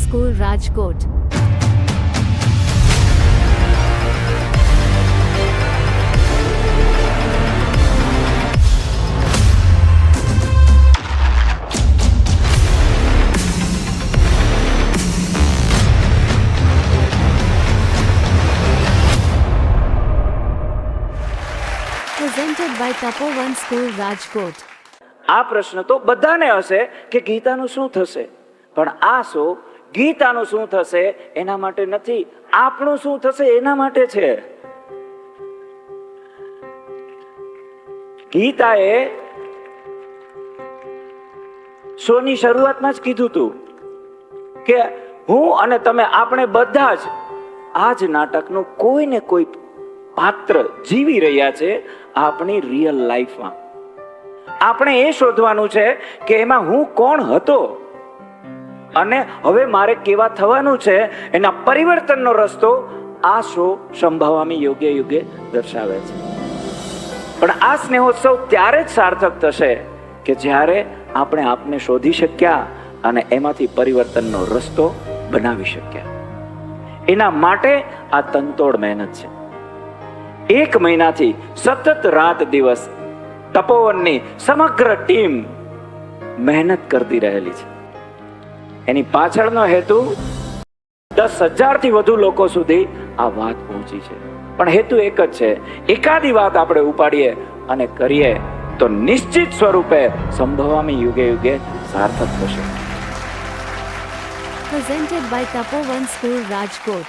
School, Rajkot. Presented by Tapovan School, Rajkot. આ પ્રશ્ન તો બધાને હશે કે ગીતાનું શું થશે, પણ આ શો ગીતાનું શું થશે એના માટે નથી, આપણું શું થશે એના માટે છે. ગીતાએ શોની શરૂઆતમાં જ કીધું હતું કે હું અને તમે આપણે બધા જ આ જ નાટકનું કોઈ ને કોઈ પાત્ર જીવી રહ્યા છે આપણી રિયલ લાઈફમાં. આપણે એ શોધવાનું છે કે એમાં હું કોણ હતો અને હવે મારે કેવા થવાનું છે, એના પરિવર્તનનો રસ્તો આ શો સંભાવવામાં યોગ્ય યુગે દર્શાવે છે. પણ આ સ્નેહોત્સવ ત્યારે જ સાર્થક થશે કે જ્યારે આપણે આપને શોધી શક્યા અને એમાંથી પરિવર્તનનો રસ્તો બનાવી શક્યા. એના માટે આ તનતોડ મહેનત છે. 1 મહિનાથી સતત રાત દિવસ તપોવનની સમગ્ર ટીમ મહેનત કરતી રહેલી છે. એની પાછળનો હેતુ 10,000 થી વધુ લોકો સુધી આ વાત પહોંચી છે. પણ હેતુ એક જ છે, એકાદી વાત આપણે ઉપાડીએ અને કરીએ તો નિશ્ચિત સ્વરૂપે સંભવામી યુગે યુગે સાર્થક થશે. Presented by Tapovan School, Rajkot.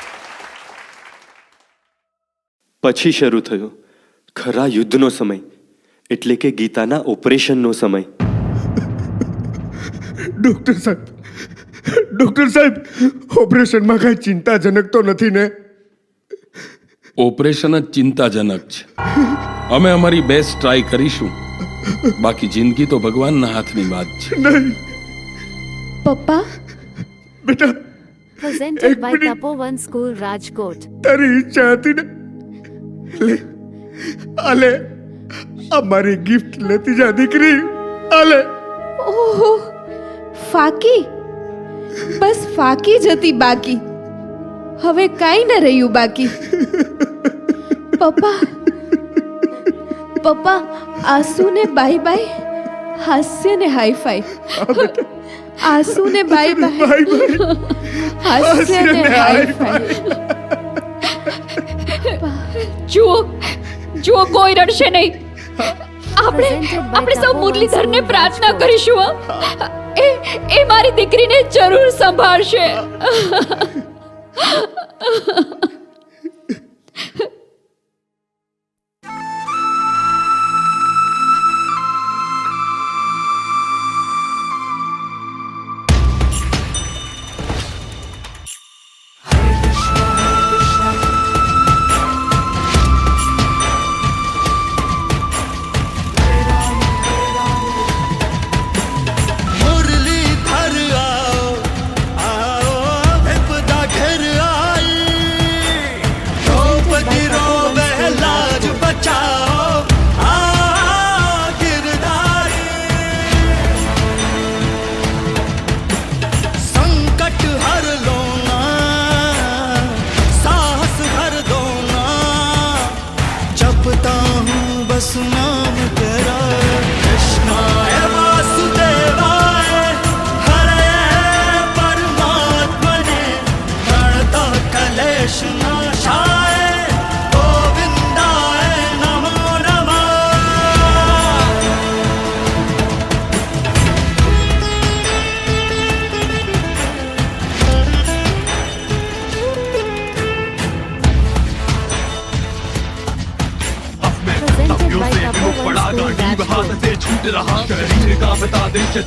પછી શરૂ થયો ખરા યુદ્ધનો સમય, એટલે કે ગીતાના ઓપરેશનનો સમય. ડોક્ટર સાહેબ, ઓપરેશનમાં કઈ ચિંતાજનક તો નથી ને? ઓપરેશન જ ચિંતાજનક છે. અમે અમારી બેસ્ટ ટ્રાય કરીશું, બાકી જિંદગી તો ભગવાનના હાથની વાત છે. નહીં પપ્પા, બેટા, Presented એક by minute. Tapovan School, Rajkot. તારી ઈચ્છા હતી ને, લે આલે, અમારી ગિફ્ટ લેતી જા દીકરી, આલે. ઓહો, ફાકી, બસ ફાકી જ હતી બાકી, હવે કાંઈ ન રહ્યું બાકી. પપ્પા, પપ્પા, આંસુને બાય બાય, હાસ્યને હાઈ ફાઈ. આંસુને બાય બાય, બાય બાય, હાસ્યને હાઈ ફાઈ. જુઓ જુઓ, કોઈ રડશે નહીં. આપણે સૌ મુરલીધરને પ્રાર્થના કરીશું. એ મારી દીકરીને જરૂર સંભાળશે.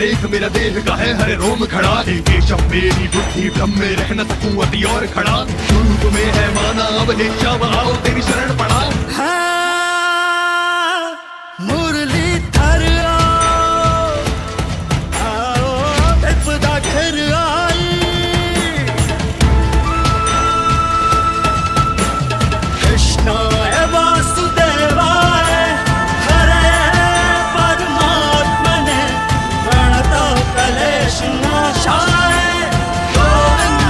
देख मेरा देह का है हर रोम खड़ा, ये शब मेरी बुद्धि भ्रम में रह न सकूं अति और खड़ा. गुरु तुम्हें है माना, अब हे शब आओ तेरी शरण पड़ा. मुरलीधर आओ, विपदा घर आई. कृष्णाय वासुदेवाय, हरे परमात्मने, प्रणत कलेश नाशाय, गोविंद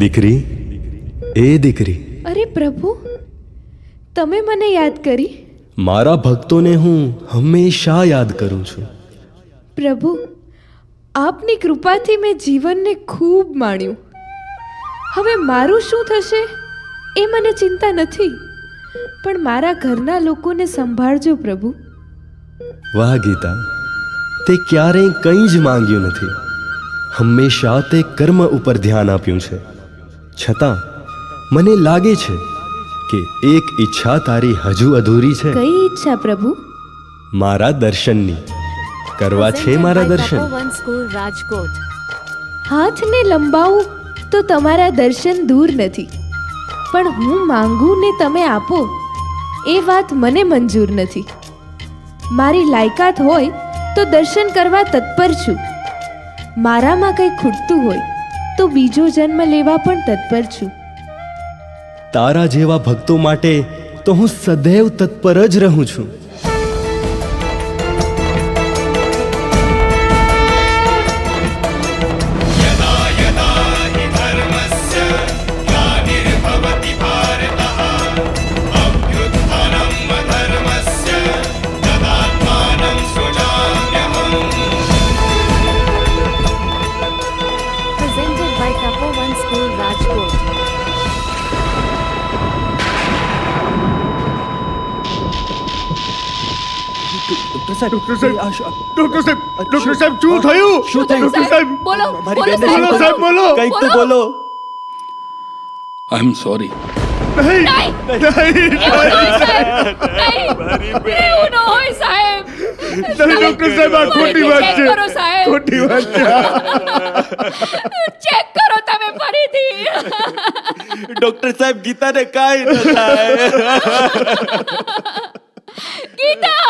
દીકરી, એ દીકરી, અરે પ્રભુ, તમે મને યાદ કરી? મારા ભક્તોને હું હંમેશા યાદ કરું છું. પ્રભુ, આપની કૃપાથી મેં જીવનને ખૂબ માણ્યું. હવે મારું શું થશે એ મને ચિંતા નથી, પણ મારા ઘરના લોકોને સંભાળજો પ્રભુ. વાહ ગીતા, તે ક્યારેય કંઈ જ માંગ્યું નથી. હંમેશા તે કર્મ ઉપર ધ્યાન આપ્યું છે. છતાં મને લાગે છે કે એક ઈચ્છા તારી હજુ અધૂરી છે. કઈ ઈચ્છા પ્રભુ? મારા દર્શનની. કરવા છે Presented મારા by દર્શન. તપોવન સ્કૂલ રાજકોટ. હાથને લંબાવું તો તમારા દર્શન દૂર નથી, પણ હું માંગું ને તમે આપો એ વાત મને મંજૂર નથી. મારી લાયકાત હોય તો દર્શન કરવા તત્પર છું. મારામાં કંઈ ખૂટતું હોય તો બીજો જન્મ લેવા પણ તત્પર છું. તારા જેવા ભક્તો માટે તો હું સદૈવ તત્પર જ રહું છું. Presented by Tapovan School Rajkot. Doctor સાહેબ, શું થયું? શું થયું? ડોક્ટર સાહેબ, બોલો મારી બોલો બેનને બોલો સાહેબ, બોલો. કંઈક તો બોલો. આઈ એમ સોરી. નહીં, નહીં. નહીં, એવું નહીં, સાહેબ. નહીં. એવું ન હોય, સાહેબ. નહીં, ડોક્ટર સાહેબ, આ ખોટી વાત ચેક છે. કરો, સાહેબ. ખોટી વાત છે. ચેક કરો તમે ફરીથી. ડોક્ટર સાહેબ, ગીતાને કાંઈ ન થાય. ગીતા,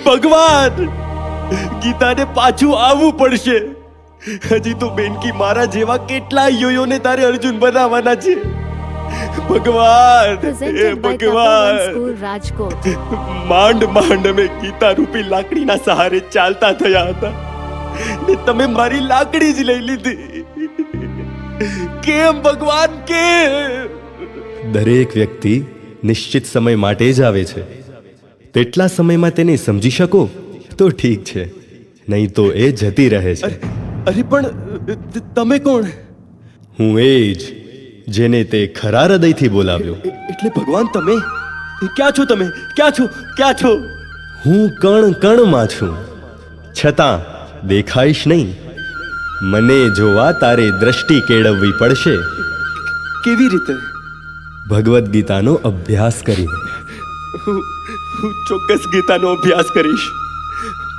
ભગવાન, ગીતાને પાછું આવવું પડશે. હજી તો બેનકી મારા જેવા કેટલા યોયોને તારે અર્જુન બનાવવાના છે. ભગવાન, હે Presented by Tapovan ભગવાન, School Rajkot. માંડ માંડ અમે ગીતા રૂપી લાકડીના સહારે ચાલતા થયા હતા ને તમે મારી લાકડી જ લઈ લીધી. કેમ ભગવાન, કેમ? દરેક વ્યક્તિ નિશ્ચિત સમય માટે જ આવે છે. તેટલા સમયમાં તેને સમજી શકો તો ઠીક છે, નહીં તો એ જતી રહે છે. અરે પણ તમે કોણ? હું એ જ જેને તે ખરા હૃદયથી બોલાવ્યો. એટલે ભગવાન, તમે ક્યાં છો? તમે ક્યાં છો? ક્યાં છો? હું કણ કણમાં છું, છતાં દેખાઈશ નહીં. મને જોવા તારે દ્રષ્ટિ કેળવવી પડશે. કેવી રીતે? ભગવદ્ ગીતાનો અભ્યાસ કરીને. હું ચોક્કસ ગીતાનો અભ્યાસ કરીશ,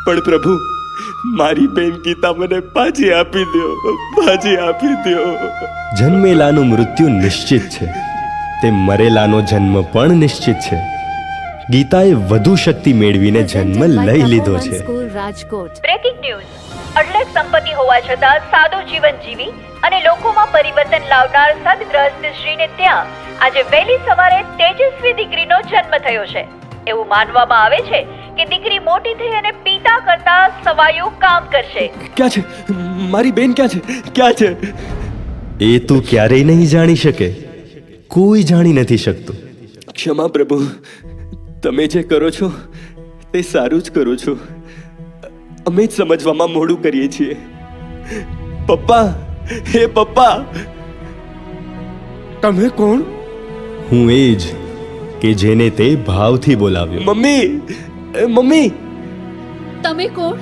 પણ પ્રભુ, મારી બેન ગીતા મને પાછી આપી દો, પાછી આપી દો. જન્મેલાનું મૃત્યુ નિશ્ચિત છે, તે મરેલાનો જન્મ પણ નિશ્ચિત છે. ગીતાએ વધુ શક્તિ મેળવીને જન્મ Presented by લઈ લીધો Tapovan છે. School Rajkot. Breaking news. અઢળક સંપત્તિ હોવા છતાં સાદું જીવન જીવી અને લોકોમાં પરિવર્તન લાવનાર સદગ્રસ્ત શ્રીને ત્યાં આજે વહેલી સવારે તેજસ્વી દીકરીનો જન્મ થયો છે. એવું માનવામાં આવે છે કે દીકરી મોટી થઈ અને પિતા કરતા સવાયું કામ કરશે. ક્યાં છે મારી બેન? ક્યાં છે? ક્યાં છે? એ તું ક્યારેય નહીં જાણી શકે. કોઈ જાણી નથી શકતું. ક્ષમા પ્રભુ, તમે જે કરો છો તે સારું જ કરો છો. અમે જ સમજવામાં મોડું કરીએ છીએ. પપ્પા, હે પપ્પા. તમે કોણ? હું એ જ કે જેને તે ભાવથી બોલાવ્યો. Mummy, mummy. તમે કોણ?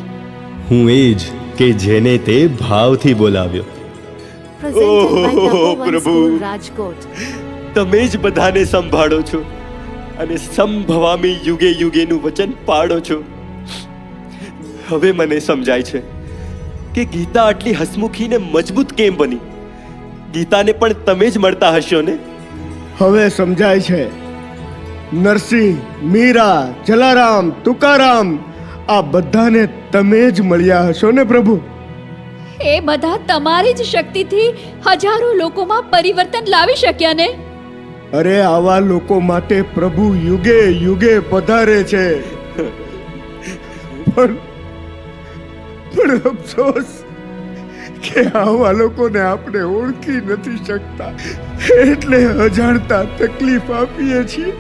હું એ જ કે જેને તે ભાવથી બોલાવ્યો. Presented by Oh, Tapovan પ્રભુ. School Rajkot. તમે જ બધાને સંભાળો છો અને સંભવામી યુગે યુગેનું વચન પાડો છો. હવે મને સમજાય છે કે ગીતા આટલી હસમુખી ને મજબૂત કેમ બની. ગીતાને પણ તમે જ મળતા હશો ને? હવે સમજાય છે. નરસિંહ, મીરા, જલારામ, તુકારામ, આ બધાને તમે જ મળ્યા હશો ને પ્રભુ? એ બધા તમારી જ શક્તિથી હજારો લોકોમાં પરિવર્તન લાવી શક્યા ને? અરે આવા લોકો માટે પ્રભુ યુગે યુગે પધારે છે. પણ અફસોસ કે આવા લોકોને આપણે ઓળખી નથી શકતા, એટલે અજાણતા તકલીફ આપીએ છીએ.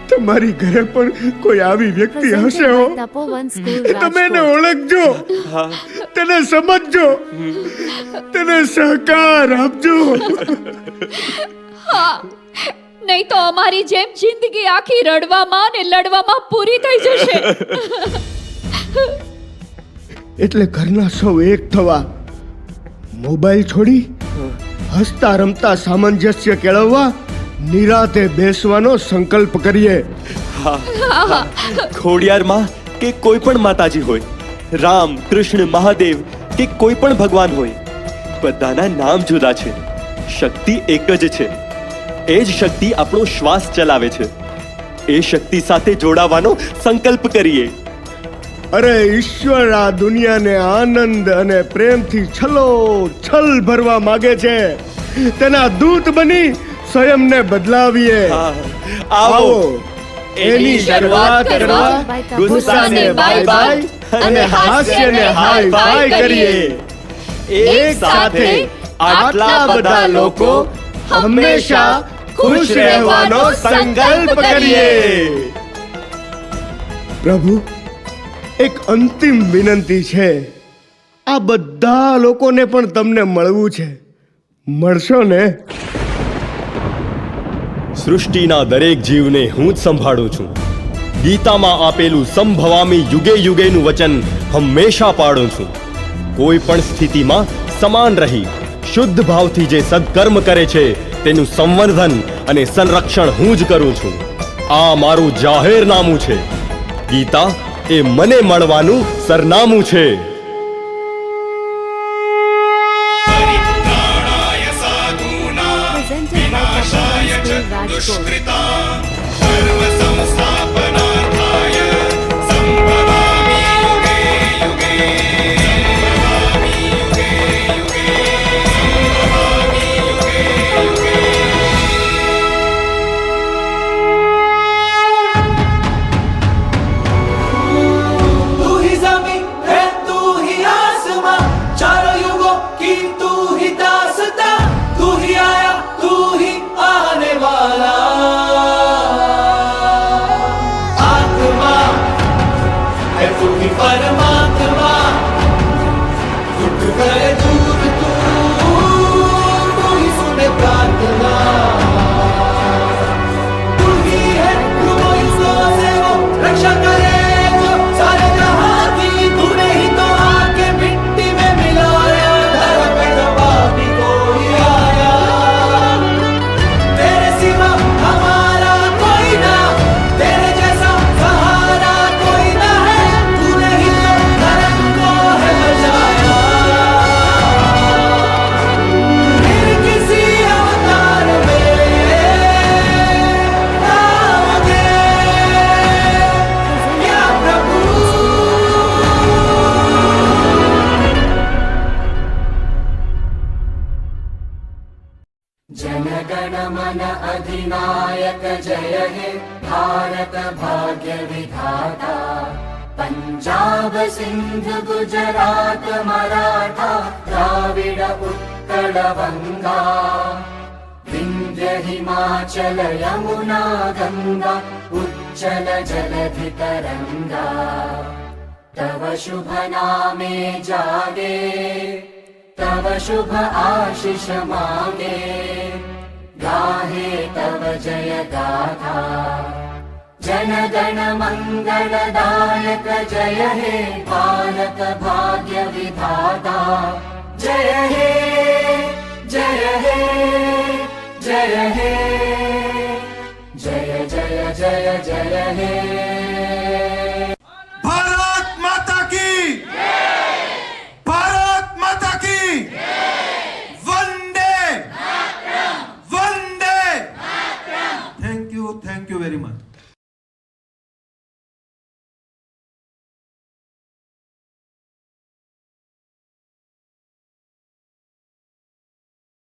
તમારી ઘરે પણ કોઈ આવી વ્યક્તિ હશે હો. Presented by Tapovan School, તમે એને Rajkot. ઓળખજો, તેને સમજજો, તેને સહકાર આપજો. હા, નહીં તો અમારી જેમ જિંદગી આખી રડવામાં ને લડવામાં પૂરી થઈ જશે. એટલે ઘરના સૌ એક થવા, મોબાઈલ છોડી હસતા રમતા સામંજસ્ય કેળવવા નિરાતે બેસવાનો સંકલ્પ કરીએ. ખોડિયારમાં કે કોઈ પણ માતાજી હોય, રામ, કૃષ્ણ, મહાદેવ કે કોઈ પણ ભગવાન હોય, બધાના નામ જુદા છે, શક્તિ એક જ છે. એ જ શક્તિ આપણો શ્વાસ ચલાવે છે. એ શક્તિ સાથે જોડાવાનો સંકલ્પ કરીએ. અરે ઈશ્વર આ દુનિયાને આનંદ અને પ્રેમથી છલોછલ ભરવા માંગે છે. તેના દૂત બની સ્વયંને બદલાવીએ. આવો એની શરૂઆત કરવા ગુસ્સાને બાય બાય અને હાસ્યને હાય બાય કરીએ. એક સાથે આટલા બધા લોકો હંમેશા ખુશ રહેવાનો સંકલ્પ કરીએ. પ્રભુ, એક અંતિમ વિનંતી છે. આ બધા લોકોને પણ તમને મળવું છે. મળશો ને? સૃષ્ટિના દરેક જીવને હું જ સંભાળું છું. ગીતામાં આપેલું સંભવામી યુગે યુગેનું વચન હંમેશા પાડું છું. કોઈ પણ સ્થિતિમાં સમાન રહી શુદ્ધ ભાવથી જે સદકર્મ કરે છે તેનું સંવર્ધન અને સંરક્ષણ હું જ કરું છું. આ મારું જાહેરનામું છે. ગીતા એ મને મળવાનું સરનામું છે. Presented by Tapovan School, Rajkot. तू ही ज़मीं है, तू ही आसमां, चारों युगों की तू ही दास्तां, तू ही आया, तू ही आने वाला. आत्मा है तू ही परमात्मा, दुख करे दूर तू ही सुने प्रार्थना. तू ही है युगों युगों से वो रक्षा करे जो सारे जहां की. तूने ही तो आके मिट्टी में मिलाया, धरा पे दबा भी कोई आया. तेरे सिवा हमारा कोई ना, तेरे जैसा सहारा कोई ना है. तूने ही तो धर्म को है बचाया. फिर किसी अवतार में आओगे क्या प्रभु. जनगण मन अधिनायक जय हे भारत भाग्य विधाता. पंजाब सिंध गुजरात मराठा द्राविड उत्कल बंगा. विंध्य हिमाचल यमुना गंगा उच्चल जलधि तरंगा. तव शुभ नामे जागे, तव शुभ आशीष मांगे. गाहे तव जय गाथा, जन गण मंगलदायक जय हे भारत भाग्य विधाता. जय हे जय हे जय हे जय जय जय जय हे. भारत माता की, भारत माता की, वंदे वंदे. Thank you very much.